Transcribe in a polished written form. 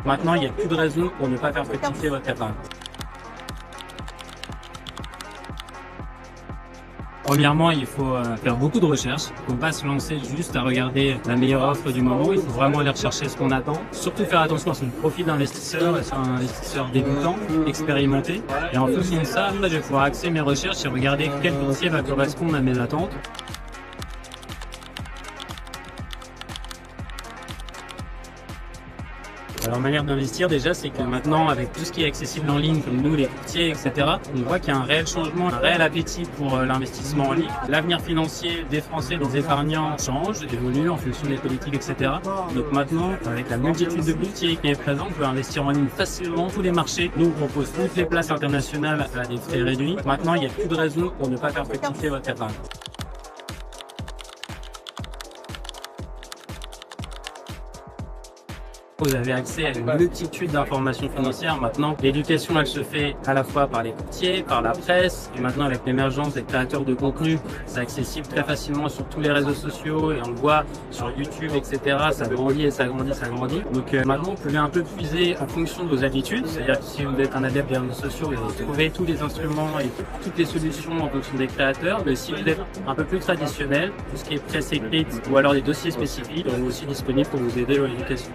Maintenant, il n'y a plus de raison pour ne pas faire fructifier votre épargne. Premièrement, il faut faire beaucoup de recherches. Il ne faut pas se lancer juste à regarder la meilleure offre du moment. Il faut vraiment aller rechercher ce qu'on attend. Surtout faire attention à son profil d'investisseur, à un investisseur débutant, expérimenté. Et en fonction de ça, je vais pouvoir axer mes recherches et regarder quel courtier va correspondre à mes attentes. Alors, manière d'investir, déjà, c'est que maintenant, avec tout ce qui est accessible en ligne, comme nous, les courtiers, etc., on voit qu'il y a un réel changement, un réel appétit pour l'investissement en ligne. L'avenir financier des Français, des épargnants change, évolue en fonction des politiques, etc. Donc maintenant, avec la multitude de courtiers qui est présente, on peut investir en ligne facilement tous les marchés. Nous, on propose toutes les places internationales à des frais réduits. Maintenant, il n'y a plus de raison pour ne pas faire fructifier votre épargne. Vous avez accès à une multitude d'informations financières. Maintenant, l'éducation, elle se fait à la fois par les courtiers, par la presse, et maintenant avec l'émergence des créateurs de contenu, c'est accessible très facilement sur tous les réseaux sociaux, et on le voit sur YouTube, etc. Ça grandit et ça grandit, ça grandit. Donc maintenant, vous pouvez un peu puiser en fonction de vos habitudes. C'est-à-dire que si vous êtes un adepte des réseaux sociaux, vous allez trouver tous les instruments et toutes les solutions en fonction des créateurs. Mais si vous êtes un peu plus traditionnel, tout ce qui est presse écrite ou alors des dossiers spécifiques, sont aussi disponibles pour vous aider dans l'éducation.